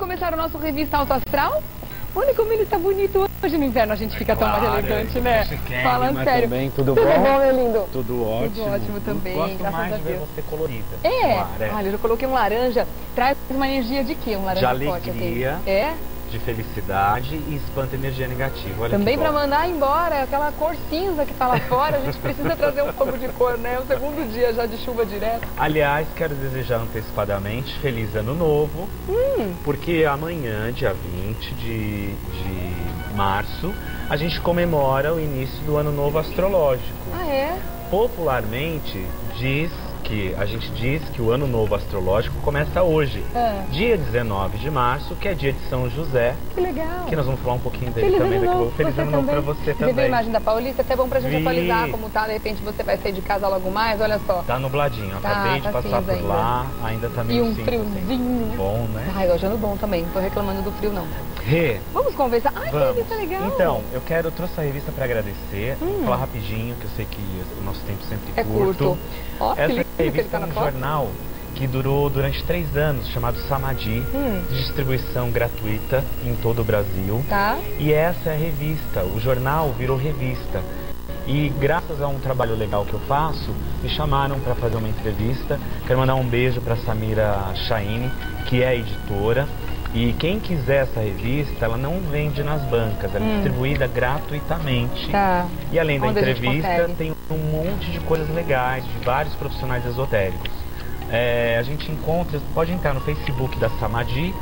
começar o nosso Revista Alto Astral? Olha como ele está bonito hoje. No inverno a gente fica tão mais elegante, né? Fala sério. Também, tudo bom, bom, meu lindo? Tudo ótimo. Tudo ótimo também, Gosto graças mais a de ver Deus. você colorida. Olha, eu coloquei um laranja. Traz uma energia de quê? Um laranja de forte, alegria, assim. de felicidade e espanta energia negativa. Olha também para bom. mandar embora aquela cor cinza que tá lá fora, a gente precisa trazer um pouco de cor, né? É o segundo dia já de chuva direto. Aliás, quero desejar antecipadamente feliz ano novo, porque amanhã, dia 20 de março, a gente comemora o início do ano novo astrológico. Ah, é? Popularmente a gente diz que o ano novo astrológico começa hoje, dia 19 de março, que é dia de São José. Que legal! Que nós vamos falar um pouquinho dele também daqui a pouco. Feliz ano novo pra você também. Você viu a imagem da Paulista? É até bom pra gente atualizar como tá, de repente você vai sair de casa logo mais, olha só. Tá nubladinho, acabei de passar por lá, ainda tá meio E um friozinho. Assim. Bom, né? Ai, hoje ano bom também, não tô reclamando do frio não. Rê, vamos conversar? Ai, vamos. Que revista legal! Então, eu trouxe a revista para agradecer, vou falar rapidinho, que eu sei que o nosso tempo sempre é curto. Ó, essa revista é um jornal que durou durante 3 anos, chamado Samadhi, de distribuição gratuita em todo o Brasil. Tá. E essa é a revista, o jornal virou revista. E graças a um trabalho legal que eu faço, me chamaram para fazer uma entrevista. Quero mandar um beijo para Samira Chaine, que é a editora. E quem quiser essa revista, ela não vende nas bancas, ela é distribuída gratuitamente. Tá. E além da entrevista, tem um monte de coisas legais, de vários profissionais esotéricos. A gente encontra, pode entrar no Facebook da Samadhi,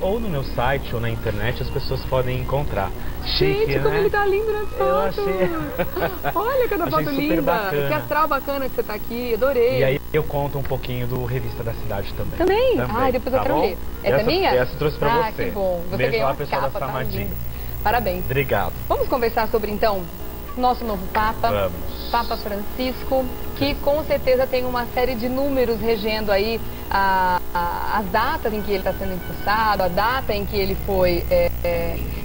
ou no meu site, ou na internet, as pessoas podem encontrar. Chique, gente, como né? ele tá lindo nas fotos! Eu achei... Olha cada foto linda! Bacana. Que astral bacana que você tá aqui, adorei! E aí eu conto um pouquinho do Revista da Cidade também. Também? Ah, depois eu quero ler. Essa é minha? Essa eu trouxe pra você. Ah, que bom! Você beijo ganhou lá, a pessoal capa, da Samadhi. tá? Parabéns! Obrigado! Vamos conversar sobre, então, nosso novo Papa? Vamos! Papa Francisco, que com certeza tem uma série de números regendo aí as datas em que ele está sendo impulsado, a data em que ele foi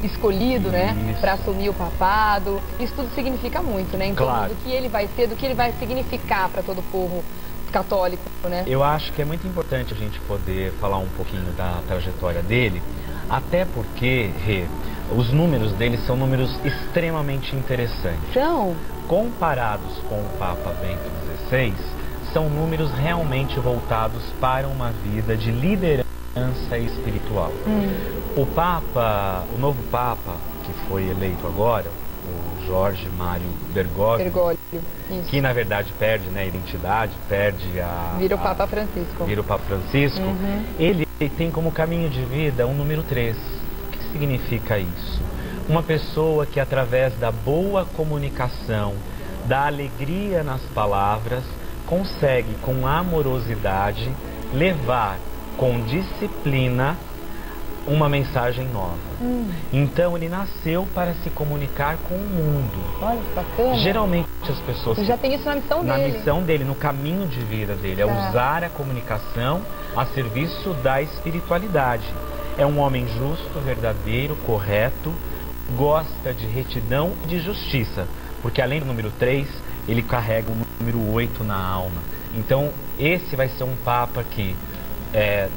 escolhido, né, para assumir o papado. Isso tudo significa muito, né, em torno do que ele vai ser, do que ele vai significar para todo o povo católico, né? Eu acho que é muito importante a gente poder falar um pouquinho da trajetória dele, até porque, Rê, os números dele são números extremamente interessantes. Então, comparados com o Papa Bento XVI, são números realmente voltados para uma vida de liderança espiritual. O novo Papa, que foi eleito agora, o Jorge Mário Bergoglio, que na verdade perde, né, a identidade, vira o Papa Francisco. Vira o Papa Francisco. Ele tem como caminho de vida o número 3. O que significa isso? Uma pessoa que através da boa comunicação, da alegria nas palavras, consegue com amorosidade levar com disciplina uma mensagem nova. Então ele nasceu para se comunicar com o mundo. Olha que bacana. Geralmente as pessoas... Você já tem isso na missão dele. Na missão dele, no caminho de vida dele. É usar a comunicação a serviço da espiritualidade. É um homem justo, verdadeiro, correto, gosta de retidão e de justiça. Porque além do número 3, ele carrega o número 8 na alma. Então esse vai ser um Papa que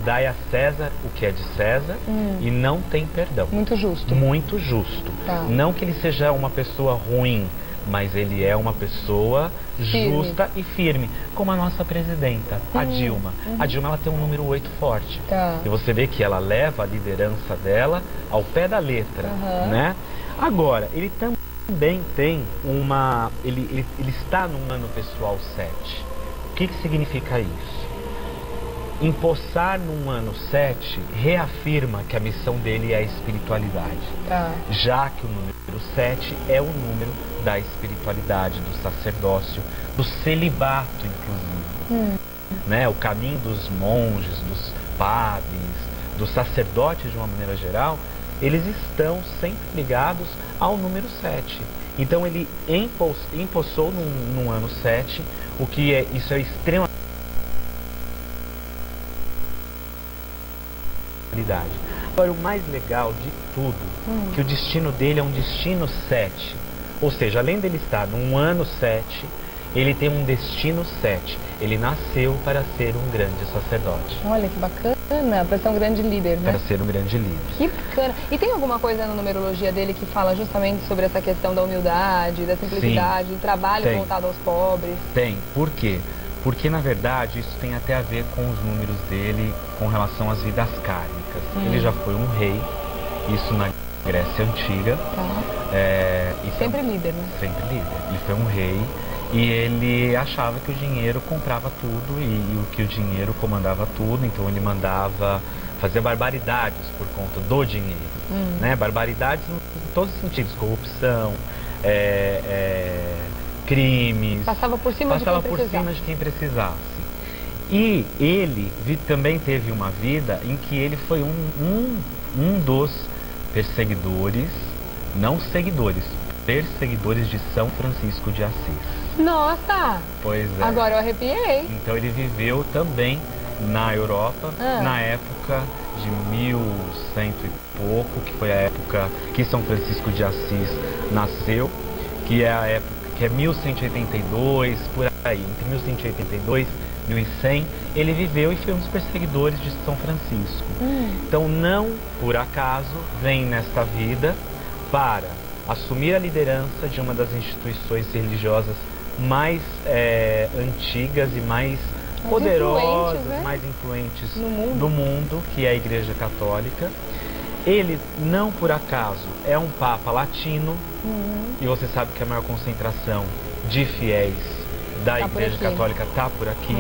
dai a César o que é de César e não tem perdão. Muito justo. Muito justo. Tá. Não que ele seja uma pessoa ruim, mas ele é uma pessoa justa e firme, como a nossa presidenta, a Dilma. A Dilma, ela tem um número 8 forte. Tá. E você vê que ela leva a liderança dela ao pé da letra, né? Agora, ele também tem uma... Ele está no ano pessoal 7. O que significa isso? Empossar num ano 7 reafirma que a missão dele é a espiritualidade. Já que o número 7 é o número da espiritualidade, do sacerdócio, do celibato, inclusive. Né? O caminho dos monges, dos padres, dos sacerdotes de uma maneira geral, eles estão sempre ligados ao número 7. Então ele empossou num ano 7, isso é extremamente... Agora, o mais legal de tudo, que o destino dele é um destino 7. Ou seja, além dele estar num ano 7, ele tem um destino 7. Ele nasceu para ser um grande sacerdote. Olha que bacana. para ser um grande líder, né? Para ser um grande líder. Que bacana. E tem alguma coisa na numerologia dele que fala justamente sobre essa questão da humildade, da simplicidade, do trabalho voltado aos pobres? Tem. Por quê? Porque, na verdade, isso tem até a ver com os números dele com relação às vidas kármicas. Ele já foi um rei, isso na Grécia Antiga. E sempre líder, né? Sempre líder. Ele foi um rei e ele achava que o dinheiro comprava tudo e o que o dinheiro comandava tudo, então ele mandava fazer barbaridades por conta do dinheiro. Né? Barbaridades em todos os sentidos, corrupção, crimes. Passava por cima de quem precisasse. E ele também teve uma vida em que ele foi um dos perseguidores, não seguidores, perseguidores de São Francisco de Assis. Nossa! Pois é. Agora eu arrepiei. Então ele viveu também na Europa, na época de 1100 e pouco, que foi a época que São Francisco de Assis nasceu, que é a época que é 1182, por aí, entre 1182 e 1100, ele viveu e foi um dos perseguidores de São Francisco. Então, não por acaso, vem nesta vida para assumir a liderança de uma das instituições religiosas mais antigas e mais poderosas, mais influentes do mundo, que é a Igreja Católica. Ele, não por acaso, é um Papa latino, e você sabe que a maior concentração de fiéis da Igreja Católica está por aqui.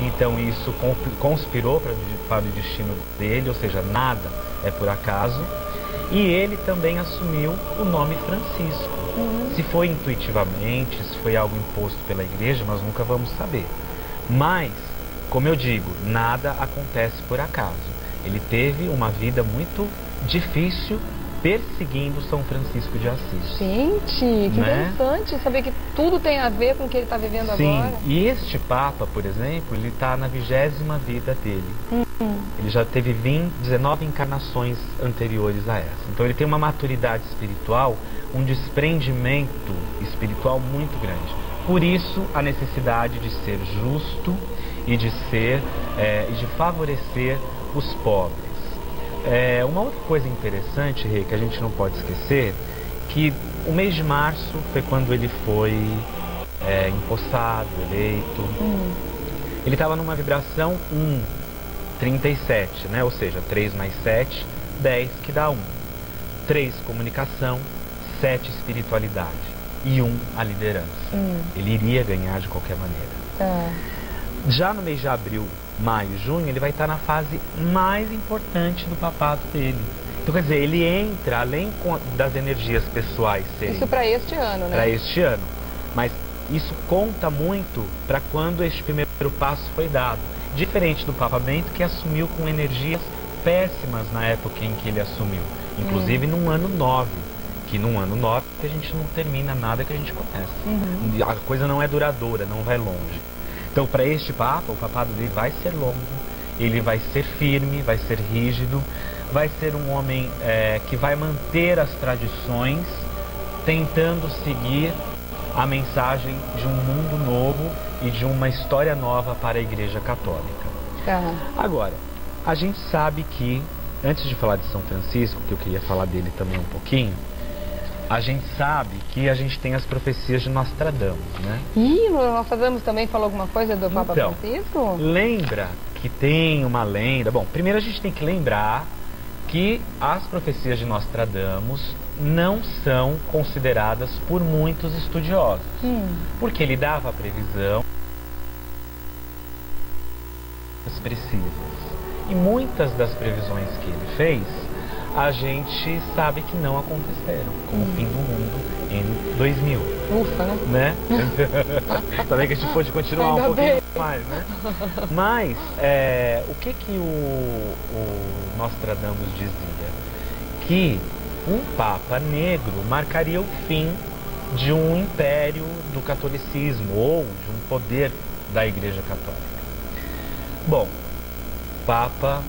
Então isso conspirou para o destino dele, ou seja, nada é por acaso. E ele também assumiu o nome Francisco. Se foi intuitivamente, se foi algo imposto pela Igreja, nós nunca vamos saber. Mas, como eu digo, nada acontece por acaso. Ele teve uma vida muito difícil perseguindo São Francisco de Assis. Gente, que interessante saber que tudo tem a ver com o que ele está vivendo agora. Sim, e este Papa, por exemplo, ele está na 20ª vida dele. Ele já teve 19 encarnações anteriores a essa. Então ele tem uma maturidade espiritual, um desprendimento espiritual muito grande. Por isso a necessidade de ser justo e de favorecer os pobres. Uma outra coisa interessante, Rê, que a gente não pode esquecer, que o mês de março foi quando ele foi empossado, eleito. Ele estava numa vibração 37, né? Ou seja, 3 mais 7, 10, que dá 1. 3, comunicação, 7, espiritualidade e 1, a liderança. Ele iria ganhar de qualquer maneira. Já no mês de abril, maio, junho, ele vai estar na fase mais importante do papado dele. Então, quer dizer, ele entra, além das energias pessoais serem... Isso para este ano, né? Para este ano. Mas isso conta muito para quando este primeiro passo foi dado. Diferente do Papa Bento, que assumiu com energias péssimas na época em que ele assumiu. Inclusive num ano 9. Que num ano 9 a gente não termina nada que a gente começa. A coisa não é duradoura, não vai longe. Então, para este Papa, o papado dele vai ser longo, ele vai ser firme, vai ser rígido, vai ser um homem que vai manter as tradições, tentando seguir a mensagem de um mundo novo e de uma história nova para a Igreja Católica. Agora, a gente sabe que, antes de falar de São Francisco, que eu queria falar dele também um pouquinho, a gente sabe que a gente tem as profecias de Nostradamus, né? E Nostradamus também falou alguma coisa do Papa Francisco? Lembra que tem uma lenda... Bom, primeiro a gente tem que lembrar que as profecias de Nostradamus não são consideradas por muitos estudiosos. Porque ele dava a previsão precisas. E muitas das previsões que ele fez, a gente sabe que não aconteceram, como o fim do mundo em 2000. Ufa, né? Também que a gente pode continuar um pouquinho mais, né? Mas, o que o Nostradamus dizia? Que um Papa negro marcaria o fim de um império do catolicismo ou de um poder da Igreja Católica. Bom, Papa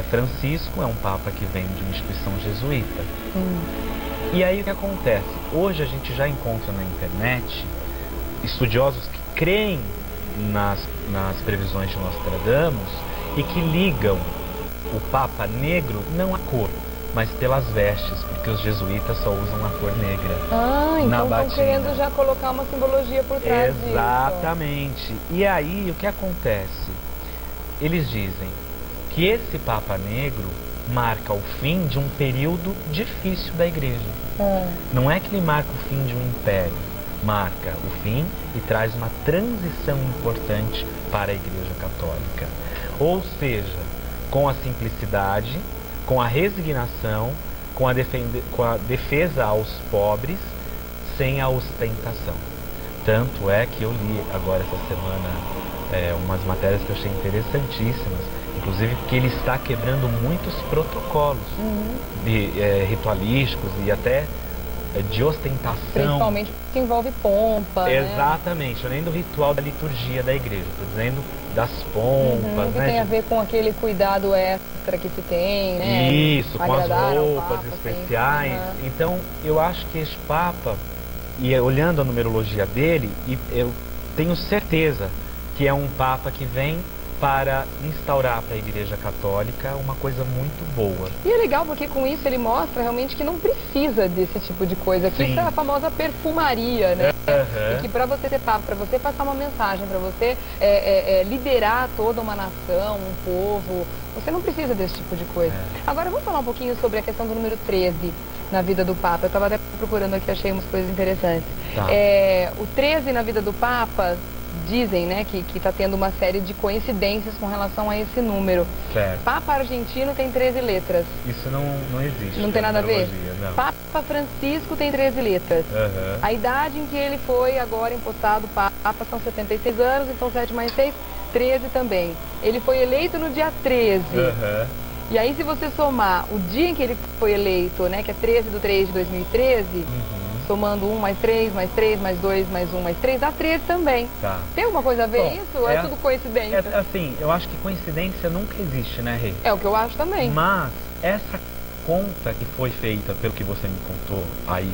Francisco é um Papa que vem de uma instituição jesuíta. E aí o que acontece? Hoje a gente já encontra na internet estudiosos que creem nas previsões de Nostradamus e que ligam o Papa negro não à cor, mas pelas vestes, porque os jesuítas só usam a cor negra. Então batina. estão querendo já colocar uma simbologia por trás disso. Exatamente. E aí, o que acontece? Eles dizem que esse Papa negro marca o fim de um período difícil da igreja. Não é que ele marca o fim de um império, marca o fim e traz uma transição importante para a Igreja Católica. Ou seja, com a simplicidade, com a resignação, com a defesa aos pobres, sem a ostentação. Tanto é que eu li agora essa semana umas matérias que eu achei interessantíssimas, inclusive porque ele está quebrando muitos protocolos ritualísticos e até de ostentação. Principalmente porque envolve pompa. Exatamente, além do ritual da liturgia da igreja, estou dizendo das pompas. Que tem a ver com aquele cuidado extra que se tem, né? Isso, com as roupas especiais. Então, eu acho que este Papa, e olhando a numerologia dele, eu tenho certeza que é um Papa que vem para instaurar para a Igreja Católica uma coisa muito boa. E é legal porque com isso ele mostra realmente que não precisa desse tipo de coisa, que isso é a famosa perfumaria, né? E que para você ser Papa, para você passar uma mensagem, para você liderar toda uma nação, um povo, você não precisa desse tipo de coisa. Agora vamos falar um pouquinho sobre a questão do número 13 na vida do Papa. Eu estava até procurando aqui, achei umas coisas interessantes. O 13 na vida do Papa, dizem, né, que está tendo uma série de coincidências com relação a esse número. Certo. Papa argentino tem 13 letras. Isso não existe. Não tem nada a ver? Não. Papa Francisco tem 13 letras. A idade em que ele foi agora impostado Papa são 76 anos, então 7 mais 6, 13 também. Ele foi eleito no dia 13. E aí, se você somar o dia em que ele foi eleito, né, que é 13/3/2013, somando 1 mais 3, mais 3, mais 2, mais 1, mais 3, dá 13 também. Tem alguma coisa a ver isso? Ou é tudo coincidência? Assim, eu acho que coincidência nunca existe, né, Rê? É o que eu acho também. Mas essa conta que foi feita, pelo que você me contou aí,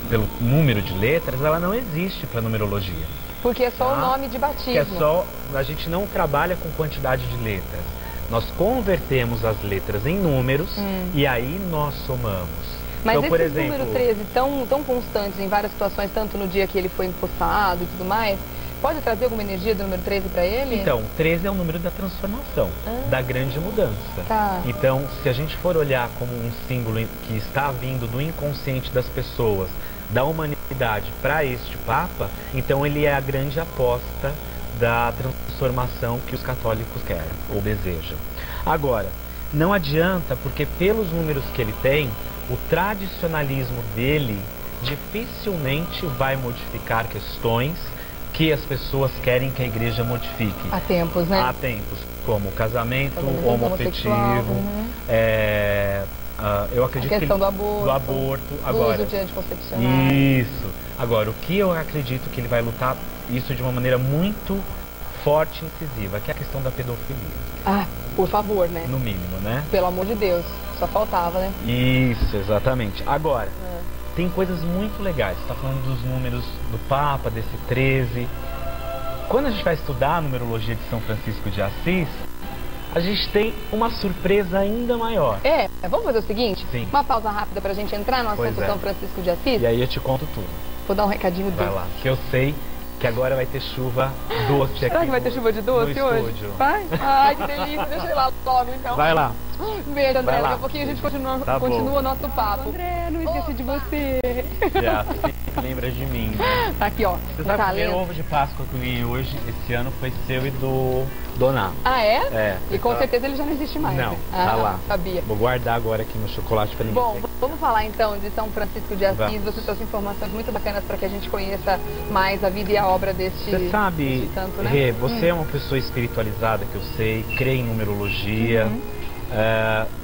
pelo número de letras, ela não existe para numerologia. Porque é só o nome de batismo. A gente não trabalha com quantidade de letras. Nós convertemos as letras em números e aí nós somamos. Mas então, por esse exemplo, número 13 tão constantes em várias situações, tanto no dia que ele foi impostado e tudo mais, pode trazer alguma energia do número 13 para ele? Então, 13 é o número da transformação, da grande mudança. Então, se a gente for olhar como um símbolo que está vindo do inconsciente das pessoas, da humanidade para este Papa, então ele é a grande aposta da transformação que os católicos querem ou desejam. Agora, não adianta, porque pelos números que ele tem, o tradicionalismo dele dificilmente vai modificar questões que as pessoas querem que a igreja modifique. Há tempos, né? Há tempos, como casamento homoafetivo, eu acredito a questão que do aborto, agora, uso de anticoncepcionais. Isso. Agora, o que eu acredito que ele vai lutar isso de uma maneira muito forte e incisiva, que é a questão da pedofilia. Por favor, né? No mínimo, né? Pelo amor de Deus, só faltava, né? Isso, exatamente. Agora, tem coisas muito legais. Você está falando dos números do Papa, desse 13. Quando a gente vai estudar a numerologia de São Francisco de Assis, a gente tem uma surpresa ainda maior. Vamos fazer o seguinte? Sim. Uma pausa rápida para a gente entrar no assunto São Francisco de Assis? E aí eu te conto tudo. Vou dar um recadinho dele. Vai lá, que eu sei que agora vai ter chuva doce aqui. Será que vai ter chuva de doce hoje? Vai? Ai, que delícia. Deixa eu ir lá logo, então. Vai lá. Beijo, André. Daqui a pouquinho a gente continua o nosso papo. André, não esqueci de você. Você lembra de mim. Tá aqui, ó. Você sabe que o primeiro ovo de Páscoa que eu ganhei hoje, esse ano, foi seu e do Doná. É? E com certeza ele já não existe mais. Não, né? tá lá. Sabia. Vou guardar agora aqui no chocolate para ninguém. Bom, vamos falar então de São Francisco de Assis. Você trouxe informações muito bacanas para que a gente conheça mais a vida e a obra deste Você sabe, santo, né? Rê, você é uma pessoa espiritualizada, que eu sei, crê em numerologia.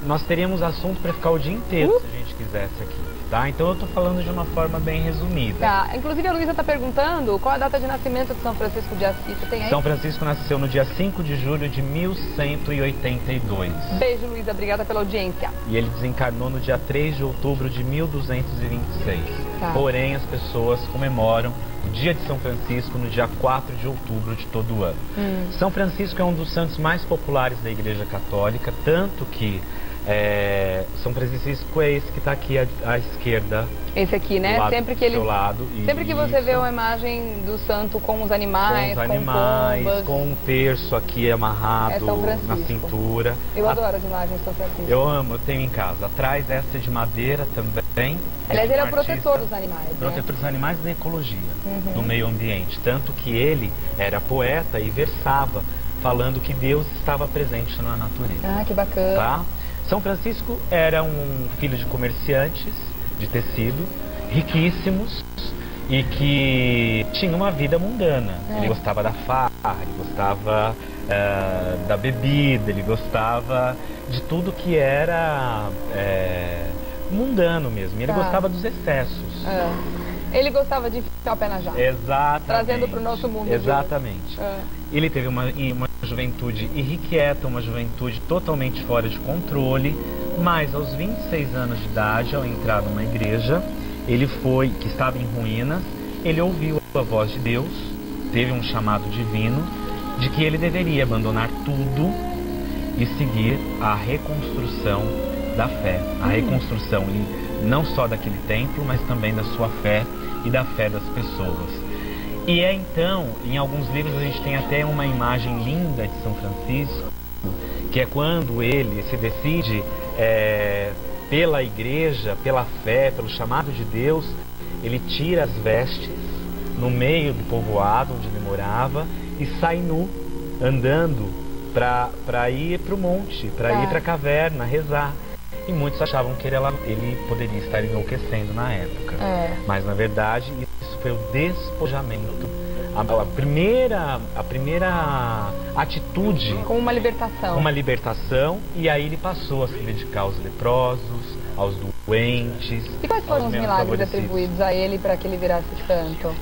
Nós teríamos assunto para ficar o dia inteiro se a gente quisesse aqui, tá? Então eu tô falando de uma forma bem resumida. Tá, inclusive a Luísa tá perguntando qual a data de nascimento de São Francisco de Assis. Você tem aí? São Francisco nasceu no dia 5 de julho de 1182. Beijo, Luísa, obrigada pela audiência. E ele desencarnou no dia 3 de outubro de 1226. Porém, as pessoas comemoram o dia de São Francisco no dia 4 de outubro de todo ano. São Francisco é um dos santos mais populares da Igreja Católica, tanto que São Francisco é esse que está aqui à esquerda. Esse aqui, né? Sempre que sempre que você vê uma imagem do santo com os animais, com pombas, com um terço aqui amarrado na cintura. Eu adoro as imagens de São Francisco. Eu amo, eu tenho em casa. Atrás essa de madeira também. Aliás, ele é o protetor dos animais. Protetor dos animais e da ecologia, do meio ambiente. Tanto que ele era poeta e versava, falando que Deus estava presente na natureza. Ah, que bacana. Tá? São Francisco era um filho de comerciantes de tecido, riquíssimos, e que tinha uma vida mundana. Ele gostava da farra, ele gostava da bebida, ele gostava de tudo que era mundano mesmo. Ele gostava dos excessos. Ele gostava de ficar o pé na jaca. Exatamente. Trazendo para o nosso mundo. Exatamente. Ele teve uma juventude irrequieta, uma juventude totalmente fora de controle, mas aos 26 anos de idade, ao entrar numa igreja, que estava em ruínas, ele ouviu a voz de Deus, teve um chamado divino, de que ele deveria abandonar tudo e seguir a reconstrução da fé. A reconstrução não só daquele templo, mas também da sua fé e da fé das pessoas. E então, em alguns livros a gente tem até uma imagem linda de São Francisco, que é quando ele se decide pela igreja, pela fé, pelo chamado de Deus, ele tira as vestes no meio do povoado onde ele morava e sai nu, andando para ir para o monte, para ir para a caverna, rezar. E muitos achavam que ele poderia estar enlouquecendo na época. Mas na verdade isso foi o despojamento. A primeira atitude... Como uma libertação. Uma libertação, e aí ele passou a se dedicar aos leprosos, aos doentes. E quais foram os milagres atribuídos a ele para que ele virasse santo?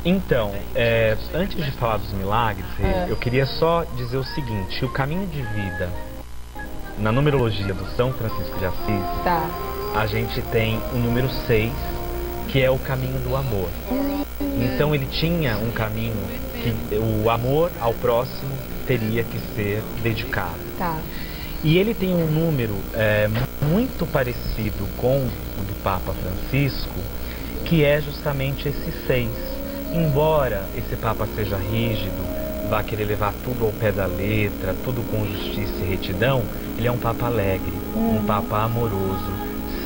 Então, antes de falar dos milagres, eu queria só dizer o seguinte: o caminho de vida, na numerologia do São Francisco de Assis, a gente tem o número 6, que é o caminho do amor. Então ele tinha um caminho que o amor ao próximo teria que ser dedicado. E ele tem um número muito parecido com o do Papa Francisco, que é justamente esse 6. Embora esse Papa seja rígido, vá querer levar tudo ao pé da letra, tudo com justiça e retidão, ele é um Papa alegre, um Papa amoroso,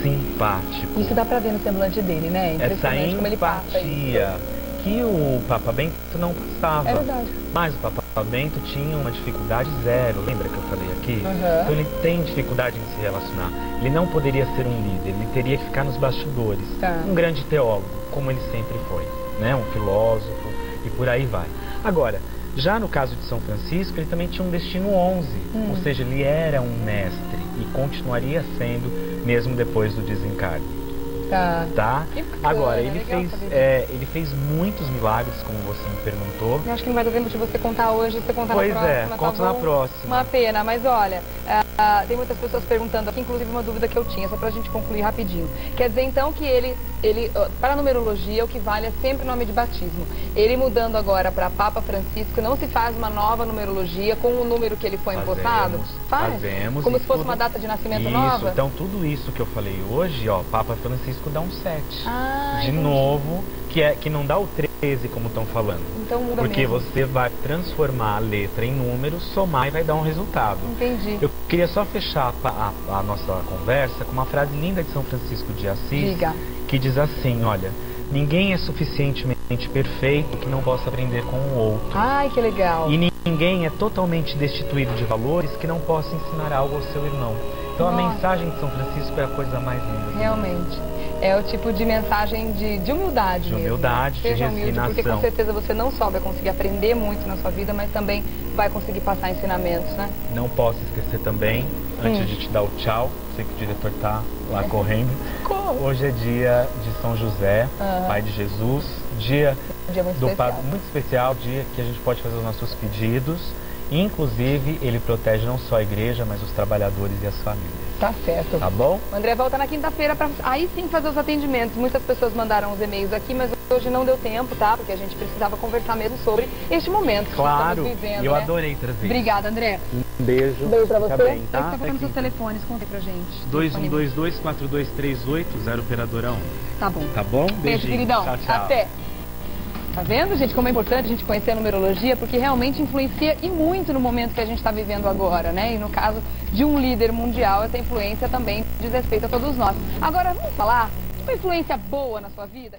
simpático. Isso dá pra ver no semblante dele, né? Essa empatia que o Papa Bento não passava. É verdade. Mas o Papa Bento tinha uma dificuldade zero, lembra que eu falei aqui? Então ele tem dificuldade em se relacionar. Ele não poderia ser um líder, ele teria que ficar nos bastidores. Um grande teólogo, como ele sempre foi, né? Um filósofo e por aí vai. Agora, já no caso de São Francisco, ele também tinha um destino 11, ou seja, ele era um mestre e continuaria sendo mesmo depois do desencarne. Tá? Agora, ele fez muitos milagres, como você me perguntou. Eu acho que não vai dar tempo de você contar hoje, você contar na próxima. Pois conto na próxima. Uma pena, mas olha, tem muitas pessoas perguntando aqui, inclusive uma dúvida que eu tinha, só pra gente concluir rapidinho. Quer dizer então que ele para a numerologia, o que vale é sempre o nome de batismo. Ele mudando agora para Papa Francisco, não se faz uma nova numerologia com o número que ele foi empossado? Fazemos. Como se fosse uma data de nascimento nova? Então tudo isso que eu falei hoje, Papa Francisco dá um 7. De novo, que não dá o 13 como estão falando. Então muda porque mesmo. Você vai transformar a letra em números, somar e vai dar um resultado. Entendi. Eu queria só fechar a nossa conversa com uma frase linda de São Francisco de Assis. Diga. Que diz assim, olha: ninguém é suficientemente perfeito que não possa aprender com o outro. Ai, que legal. E ninguém é totalmente destituído de valores que não possa ensinar algo ao seu irmão. Então a mensagem de São Francisco é a coisa mais linda. Realmente. É o tipo de mensagem de humildade mesmo. De humildade, de resignação. Humilde, porque com certeza você não só vai conseguir aprender muito na sua vida, mas também vai conseguir passar ensinamentos, né? Não posso esquecer também, antes de te dar o tchau, sei que o diretor tá lá correndo. Hoje é dia de São José, Pai de Jesus, dia muito especial. Muito especial, dia que a gente pode fazer os nossos pedidos. Inclusive, ele protege não só a igreja, mas os trabalhadores e as famílias. Tá certo. Tá bom? O André volta na quinta-feira para aí sim fazer os atendimentos. Muitas pessoas mandaram os e-mails aqui, mas hoje não deu tempo, tá? Porque a gente precisava conversar mesmo sobre este momento claro, que estamos vivendo, eu né? adorei trazer. Obrigada, André. Um beijo. Beijo pra você. Bem, tá? Tá falando seus telefones, conta aí pra gente. 2122-4238, 0 operadora 1. Tá bom. Tá bom? Beijo, Beijinho. queridão. Tchau, tchau. Até. Tá vendo, gente, como é importante a gente conhecer a numerologia, porque realmente influencia e muito no momento que a gente está vivendo agora, né? E no caso de um líder mundial, essa influência também diz respeito a todos nós. Agora, vamos falar de uma influência boa na sua vida?